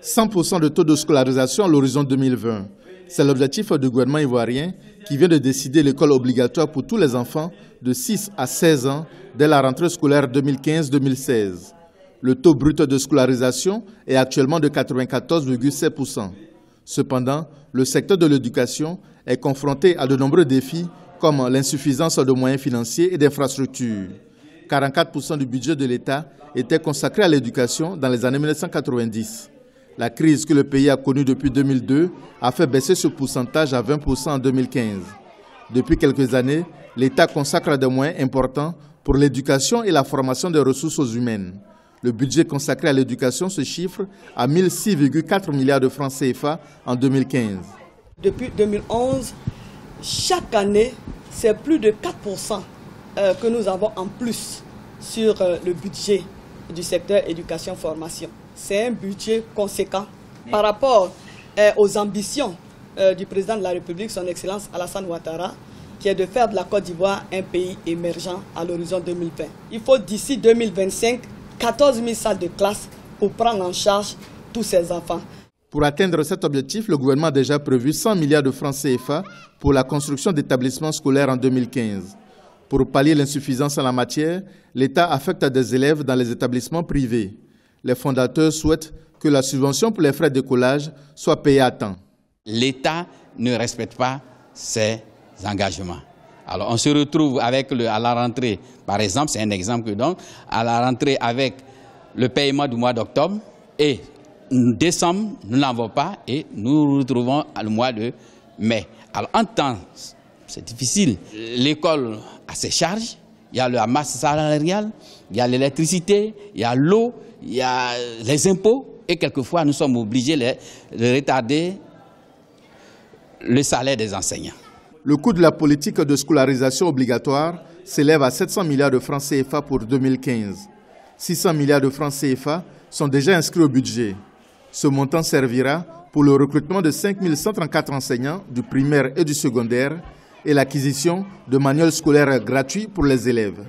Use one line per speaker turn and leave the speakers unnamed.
100% de taux de scolarisation à l'horizon 2020. C'est l'objectif du gouvernement ivoirien qui vient de décider l'école obligatoire pour tous les enfants de 6 à 16 ans dès la rentrée scolaire 2015-2016. Le taux brut de scolarisation est actuellement de 94,7%. Cependant, le secteur de l'éducation est confronté à de nombreux défis comme l'insuffisance de moyens financiers et d'infrastructures. 44% du budget de l'État était consacré à l'éducation dans les années 1990. La crise que le pays a connue depuis 2002 a fait baisser ce pourcentage à 20% en 2015. Depuis quelques années, l'État consacre des moyens importants pour l'éducation et la formation des ressources humaines. Le budget consacré à l'éducation se chiffre à 1006,4 milliards de francs CFA en 2015.
Depuis 2011, chaque année, c'est plus de 4% que nous avons en plus sur le budget du secteur éducation-formation. C'est un budget conséquent par rapport aux ambitions du président de la République, son Excellence Alassane Ouattara, qui est de faire de la Côte d'Ivoire un pays émergent à l'horizon 2020. Il faut d'ici 2025 14 000 salles de classe pour prendre en charge tous ces enfants.
Pour atteindre cet objectif, le gouvernement a déjà prévu 100 milliards de francs CFA pour la construction d'établissements scolaires en 2015. Pour pallier l'insuffisance en la matière, l'État affecte des élèves dans les établissements privés. Les fondateurs souhaitent que la subvention pour les frais de décollage soit payée à temps.
L'État ne respecte pas ses engagements. Alors on se retrouve avec à la rentrée, par exemple, c'est un exemple que donc, à la rentrée avec le paiement du mois d'octobre et décembre, nous n'avons pas et nous nous retrouvons le mois de mai. Alors en temps, c'est difficile. L'école a ses charges, il y a la masse salariale, il y a l'électricité, il y a l'eau, il y a les impôts et quelquefois nous sommes obligés de retarder le salaire des enseignants.
Le coût de la politique de scolarisation obligatoire s'élève à 700 milliards de francs CFA pour 2015. 600 milliards de francs CFA sont déjà inscrits au budget. Ce montant servira pour le recrutement de 5 134 enseignants du primaire et du secondaire et l'acquisition de manuels scolaires gratuits pour les élèves.